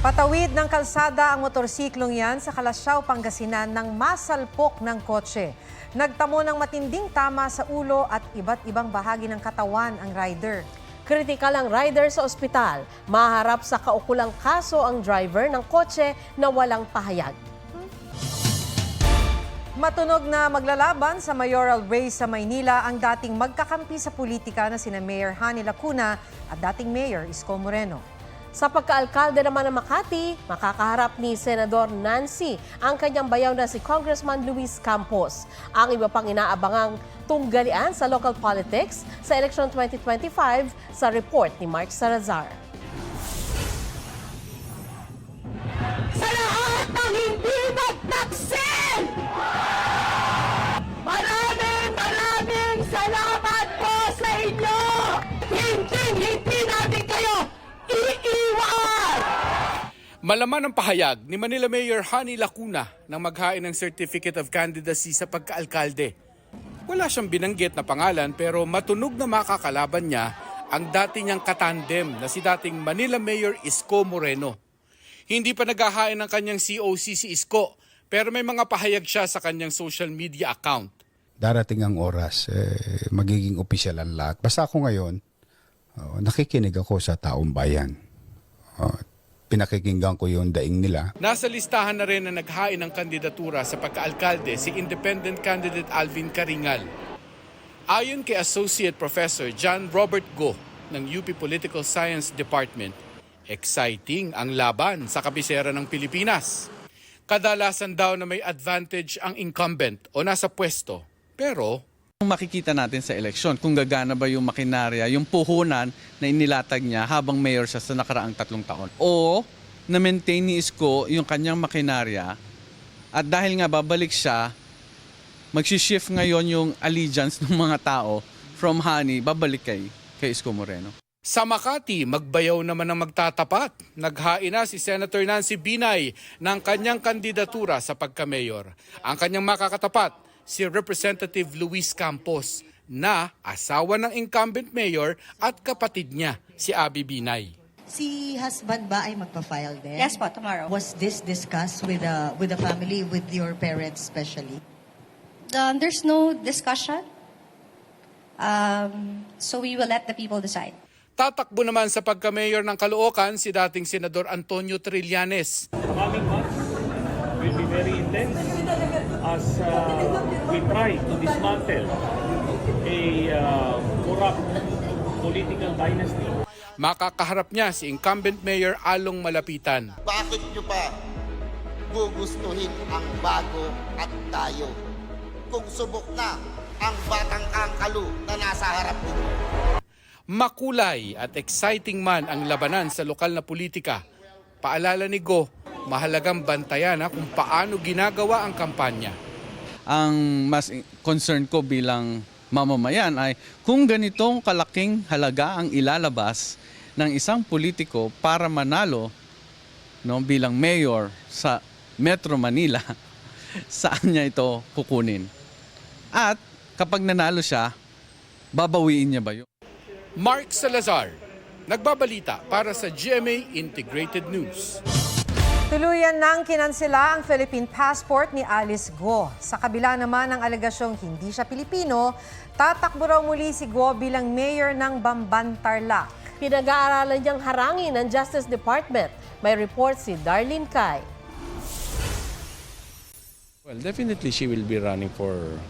Patawid ng kalsada ang motorsiklong yan sa Kalasyaw, Pangasinan nang masalpok ng kotse. Nagtamo ng matinding tama sa ulo at iba't ibang bahagi ng katawan ang rider. Kritikal ang rider sa ospital. Maharap sa kaukulang kaso ang driver ng kotse na walang pahayag. Matunog na maglalaban sa mayoral race sa Maynila ang dating magkakampi sa politika na sina Mayor Hani Lacuna at dating Mayor Isko Moreno. Sa pagkaalkalde naman ng Makati, makakaharap ni Senador Nancy ang kanyang bayaw na si Congressman Luis Campos. Ang iba pang inaabangang tunggalian sa local politics sa election 2025 sa report ni Mark Salazar. Sa lahat ng hindi magtaksin! Maraming salamat po sa inyo! Hindi natin kayo iiwan! Malaman ang pahayag ni Manila Mayor Hani Lacuna nang maghain ng Certificate of Candidacy sa pagkaalkalde. Wala siyang binanggit na pangalan pero matunog na makakalaban niya ang dati niyang katandem na si dating Manila Mayor Isko Moreno. Hindi pa naghahain ng kanyang COC si Isko pero may mga pahayag siya sa kanyang social media account. Darating ang oras, magiging opisyal ang lahat. Basta ako ngayon, nakikinig ako sa taong bayan. Pinakikinggan ko yung daing nila. Nasa listahan na rin na naghain ng kandidatura sa pagkaalkalde si independent candidate Alvin Caringal. Ayon kay Associate Professor John Robert Go ng UP Political Science Department, exciting ang laban sa kabisera ng Pilipinas. Kadalasan daw na may advantage ang incumbent o nasa pwesto. Pero makikita natin sa eleksyon kung gagana ba yung makinarya, yung puhunan na inilatag niya habang mayor siya sa nakaraang 3 taon. O na-maintain ni Isko yung kanyang makinarya at dahil nga babalik siya, magsishift ngayon yung allegiance ng mga tao from Hani, babalik kay Isko Moreno. sa Makati, magbayaw naman ang magtatapat. Naghain na si Senator Nancy Binay ng kanyang kandidatura sa pagka-mayor. Ang kanyang makakatapat, si Representative Luis Campos na asawa ng incumbent mayor at kapatid niya, si Abby Binay. Si husband ba ay magpa-file din? Yes po, tomorrow. Was this discussed with the family, with your parents especially? There's no discussion. So we will let the people decide. Tatakbo naman sa pagka-mayor ng Caloocan si dating Senador Antonio Trillanes. Coming months will be very intense as we try to dismantle a corrupt political dynasty. Makakaharap niya si incumbent mayor Along Malapitan. Bakit nyo pa gugustuhin ang bago at tayo? Kung subok na ang batang angkalu na nasa harap ninyo. Makulay at exciting man ang labanan sa lokal na politika. Paalala ni Go, mahalagang bantayan kung paano ginagawa ang kampanya. Ang mas concern ko bilang mamamayan ay kung ganitong kalaking halaga ang ilalabas ng isang politiko para manalo bilang mayor sa Metro Manila, saan niya ito kukunin? At kapag nanalo siya, babawiin niya ba yun? Mark Salazar, nagbabalita para sa GMA Integrated News. Tuluyan nang kinansela ang Philippine passport ni Alice Go. Sa kabila naman ng alegasyong hindi siya Pilipino, tatakbo raw muli si Go bilang mayor ng Bamban, Tarlac. Pinag-aaralan niyang harangin ng Justice Department. May report si Darlene Cai. Well, definitely she will be running for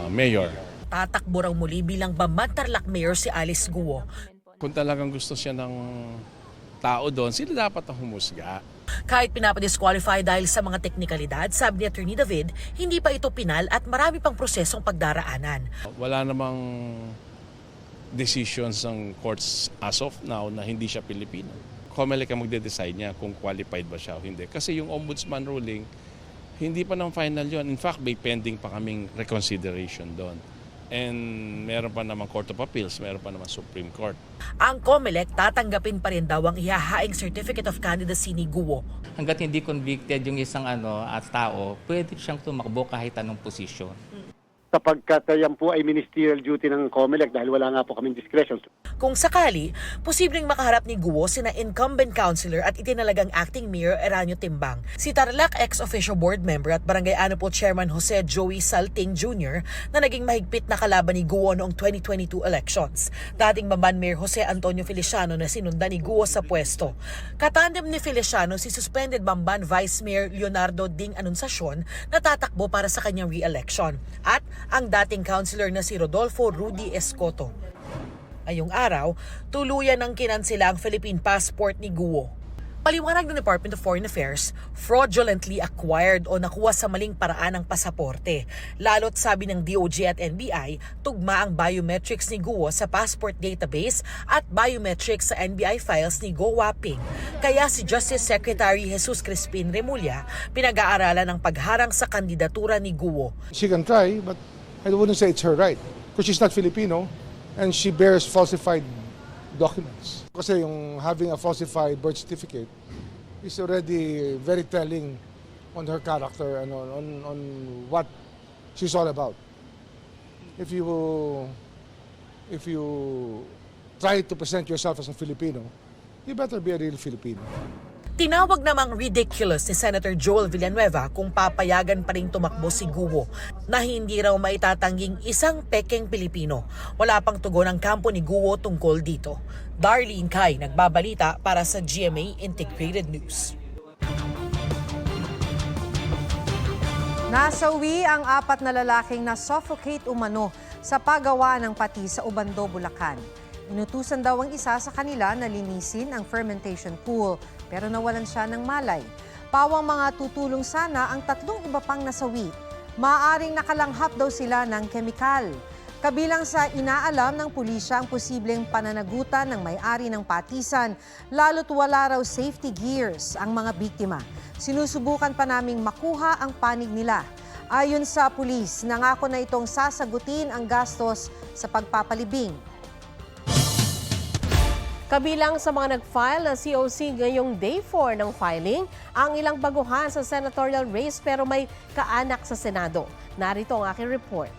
mayor. Tatakbo raw muli bilang Bamban, Tarlac Mayor si Alice Guo. Kung talagang gusto siya ng tao doon, sila dapat ang humusga. Kahit pinapadisqualify dahil sa mga teknikalidad, sabi ni Attorney David, hindi pa ito pinal at marami pang prosesong pagdaraanan. Wala namang decisions ng courts as of now na hindi siya Pilipino. COMELEC ang magde-decide niya kung qualified ba siya o hindi. Kasi yung ombudsman ruling, hindi pa ng final yon. In fact, may pending pa kaming reconsideration doon. And meron pa naman Court of Appeals, meron pa naman Supreme Court. Ang COMELEC tatanggapin pa rin daw ang ihahaing Certificate of Candidacy ni Guo. Hanggat hindi convicted yung isang tao, pwede siyang tumakbo kahit anong posisyon. sapagkat yan po ay ministerial duty ng COMELEC dahil wala nga po kaming discretion. Kung sakali, posibleng makaharap ni Guo sina incumbent councilor at itinalagang acting mayor Eranio Timbang, si Tarlac ex-officio board member at Barangay Ano po Chairman Jose Joey Salting Jr. na naging mahigpit na kalaban ni Guo noong 2022 elections. Dating Bamban Mayor Jose Antonio Feliciano na sinundan ni Guo sa pwesto. Katandem ni Feliciano si suspended Bamban Vice Mayor Leonardo Ding Anunciacion na tatakbo para sa kanyang re-election at ang dating councilor na si Rodolfo Rudy Escoto. Ngayong araw, tuluyan ng kinansela ang Philippine passport ni Guo. Paliwanag ng Department of Foreign Affairs, fraudulently acquired o nakuha sa maling paraan ang pasaporte. Lalo't sabi ng DOJ at NBI, tugma ang biometrics ni Guo sa passport database at biometrics sa NBI files ni Go Waping. Kaya si Justice Secretary Jesus Crispin Remulla pinag-aaralan ang pagharang sa kandidatura ni Guo. She can try, but I wouldn't say it's her right because she's not Filipino and she bears falsified documents. Kasi yung having a falsified birth certificate is already very telling on her character and on what she's all about. If you try to present yourself as a Filipino, you better be a real Filipino. Tinawag namang ridiculous ni Senator Joel Villanueva kung papayagan pa rin tumakbo si Guo na hindi raw maitatangging isang pekeng Pilipino. Wala pang tugon ang kampo ni Guo tungkol dito. Darlene Kai, nagbabalita para sa GMA Integrated News. Nasawi ang 4 na lalaking na-suffocate umano sa paggawa ng pati sa Ubando, Bulacan. Inutusan daw ang isa sa kanila na linisin ang fermentation pool pero nawalan siya ng malay. Pawang mga tutulong sana ang 3 iba pang nasawi. Maaring nakalanghap daw sila ng kemikal. Kabilang sa inaalam ng pulisya ang posibleng pananagutan ng may-ari ng patisan, lalo't wala raw safety gears ang mga biktima. Sinusubukan pa naming makuha ang panig nila. Ayon sa pulis, nangako na itong sasagutin ang gastos sa pagpapalibing. Kabilang sa mga nag-file ng COC ngayong day 4 ng filing, ang ilang baguhan sa senatorial race pero may kaanak sa Senado. Narito ang aking report.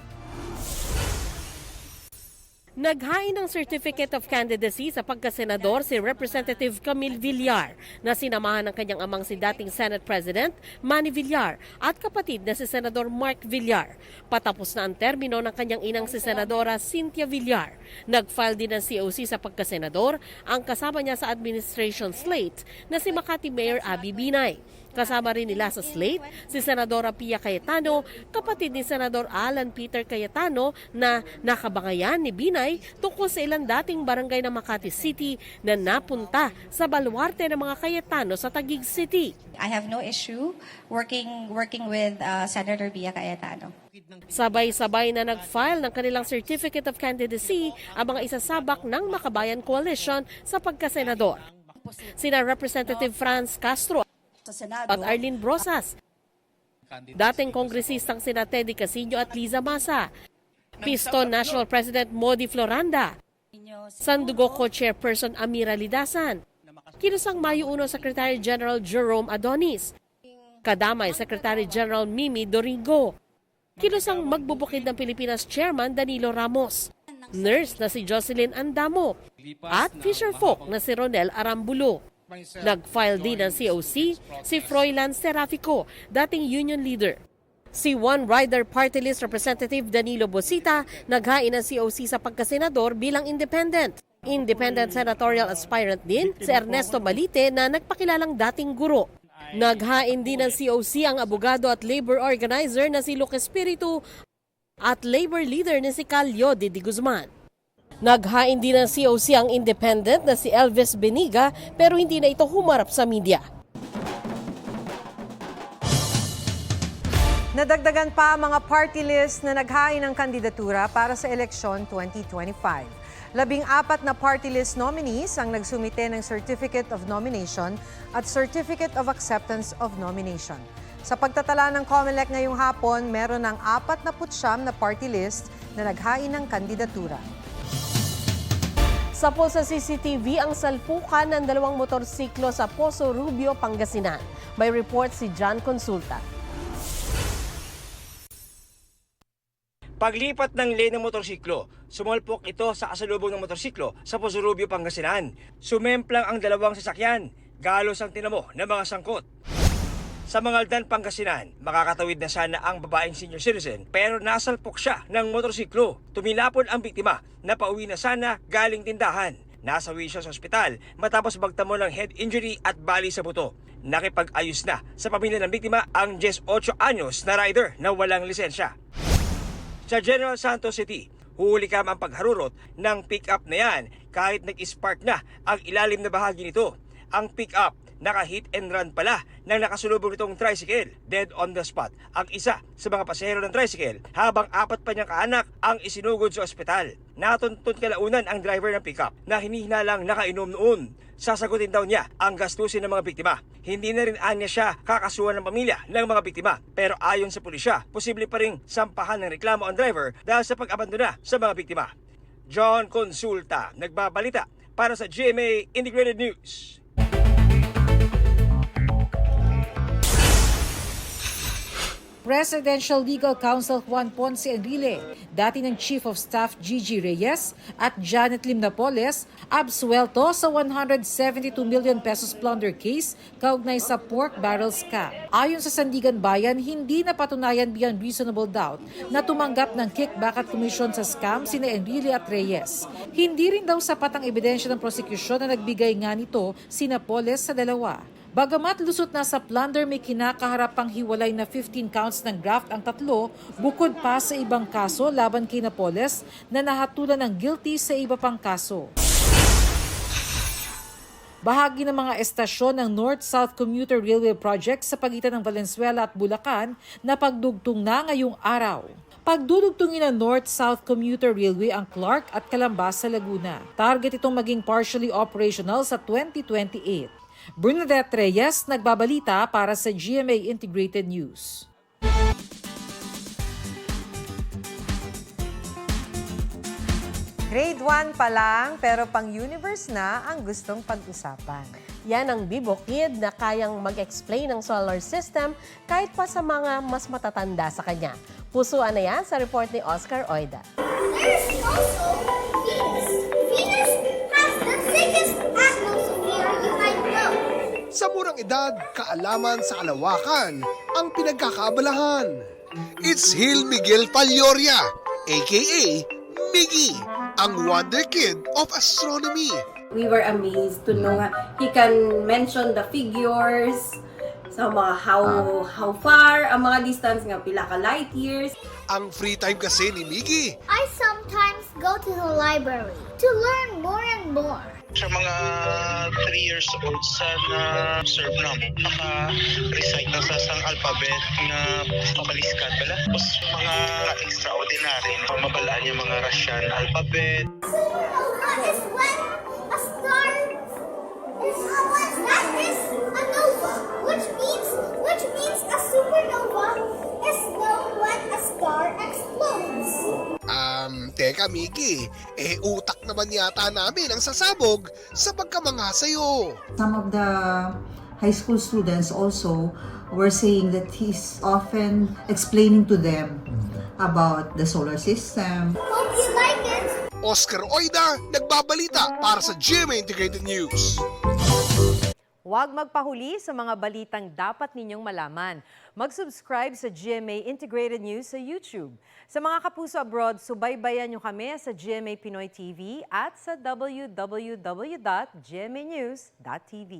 Naghain ng Certificate of Candidacy sa pagkasenador si Representative Camille Villar na sinamahan ng kanyang amang si dating Senate President Manny Villar at kapatid na si Senador Mark Villar. Patapos na ang termino ng kanyang inang si Senadora Cynthia Villar. Nag-file din ng COC sa pagkasenador ang kasama niya sa administration slate na si Makati Mayor Abby Binay. Kasama rin nila sa slate si Senadora Pia Cayetano, kapatid ni Senador Alan Peter Cayetano na nakabangayan ni Binay tungkol sa ilang dating barangay ng Makati City na napunta sa baluarte ng mga Cayetano sa Taguig City. I have no issue working with Senator Pia Cayetano. Sabay-sabay na nag-file ng kanilang Certificate of Candidacy ang mga isasabak ng Makabayan Coalition sa pagkasenador. Sina Representative Franz Castro at Arlene Brosas, dating kongresistang sina Teddy Casino at Liza Masa, Piston National President Modi Floranda, Sandugo Co-Chairperson Amira Lidasan, Kinusang Mayo 1 Secretary General Jerome Adonis, Kadamay Secretary General Mimi Doringo, Kinusang Magbubukid ng Pilipinas Chairman Danilo Ramos, Nurse na si Jocelyn Andamo, at Fisherfolk na si Ronel Arambulo. Nag-file din ng COC si Froilan Serafico, dating union leader. Si One Rider Party List Representative Danilo Bosita naghain ng COC sa pagkasenador bilang independent. Independent senatorial aspirant din si Ernesto Malite na nagpakilalang dating guro. Naghain din ng COC ang abogado at labor organizer na si Luke Espiritu at labor leader na si Calio de Guzman. Naghain din ng COC ang independent na si Elvis Beniga pero hindi na ito humarap sa media. Nadagdagan pa ang mga party list na naghain ng kandidatura para sa eleksyon 2025. 14 na party list nominees ang nagsumite ng Certificate of Nomination at Certificate of Acceptance of Nomination. Sa pagtatala ng COMELEC ngayong hapon, meron ng 49 na party list na naghain ng kandidatura. Sa sa CCTV ang salpukan ng 2 motorsiklo sa Poso Rubio, Pangasinan. May report si John Consulta. Paglipat ng lane ng motorsiklo, sumulpok ito sa kasalubong ng motorsiklo sa Posurubio, Pangasinan. Sumemplang ang dalawang sasakyan, galos ang tinamo ng mga sangkot. Sa Mangaldan, Pangasinan, makakatawid na sana ang babaeng senior citizen pero nasalpok siya ng motorsiklo. Tumilapon ang biktima na pauwi na sana galing tindahan. Nasawi siya sa ospital matapos magtamo ng head injury at bali sa buto. Nakipag-ayos na sa pamilya ng biktima ang 18 anyos na rider na walang lisensya. Sa General Santos City, huli kam ang pagharurot ng pick-up na yan kahit nag-spark na ang ilalim na bahagi nito. Ang pick-up naka-hit and run pala ng nakasulubong nitong tricycle. Dead on the spot ang isa sa mga pasahero ng tricycle habang 4 pa niyang kaanak ang isinugod sa ospital. Natuntun kalaunan ang driver ng pickup na hinihinalang nakainom noon. Sasagutin daw niya ang gastusin ng mga biktima. Hindi na rin anya siya kakasuhan ng pamilya ng mga biktima. Pero ayon sa pulisya, posible pa ring sampahan ng reklamo ang driver dahil sa pag-abandona sa mga biktima. John Consulta, nagbabalita para sa GMA Integrated News. Presidential Legal Counsel Juan Ponce Enrile, dati ng Chief of Staff Gigi Reyes at Janet Lim Napoles, absuelto sa 172 million pesos plunder case kaugnay sa pork barrel scam. Ayon sa Sandigan Bayan, hindi napatunayan beyond reasonable doubt na tumanggap ng kickback at komisyon sa scam sina Enrile at Reyes. Hindi rin daw sapat ang ebidensya ng prosekusyon na nagbigay nga nito si Napoles sa dalawa. Bagamat lusot na sa plunder, may kinakaharap pang hiwalay na 15 counts ng graft ang tatlo, bukod pa sa ibang kaso laban kay Napoles na nahatulan ng guilty sa iba pang kaso. Bahagi ng mga estasyon ng North-South Commuter Railway Project sa pagitan ng Valenzuela at Bulacan na pagdugtong na ngayong araw. Pagdudugtungin ng North-South Commuter Railway ang Clark at Calambas sa Laguna. Target itong maging partially operational sa 2028. Bernadette Reyes, nagbabalita para sa GMA Integrated News. Grade 1 pa lang pero pang-universe na ang gustong pag-usapan. Yan ang bibukid na kayang mag-explain ng solar system kahit pa sa mga mas matatanda sa kanya. Pusuan na yan sa report ni Oscar Oida. There's also Venus. Venus has the thickest atmosphere you might know. Sa murang edad, kaalaman sa kalawakan ang pinagkakaabalahan. It's Gil Miguel Palloria, aka Miggy, ang wonder kid of astronomy. We were amazed to know he can mention the figures, sa mga how far, ang mga distance nga pila ka light years. Ang free time kasi ni Miggy. I sometimes go to the library to learn more and more. Sa mga 3 years old sana serve na naka-recite na sa sang alphabet na mabaliskan pala. Tapos mga extraordinary na mabalaan yung mga Russian alphabet. Supernova is when a star is that is a nova, which means a supernova is known when a star explodes. Teka Miggy, utak naman yata namin ang sasabog sa pagkamangha sa'yo. Some of the high school students also were saying that he's often explaining to them about the solar system. Hope you like it! Oscar Oida, nagbabalita para sa GMA Integrated News. Huwag magpahuli sa mga balitang dapat ninyong malaman. Mag-subscribe sa GMA Integrated News sa YouTube. Sa mga kapuso abroad, subaybayan nyo kami sa GMA Pinoy TV at sa www.gmanews.tv.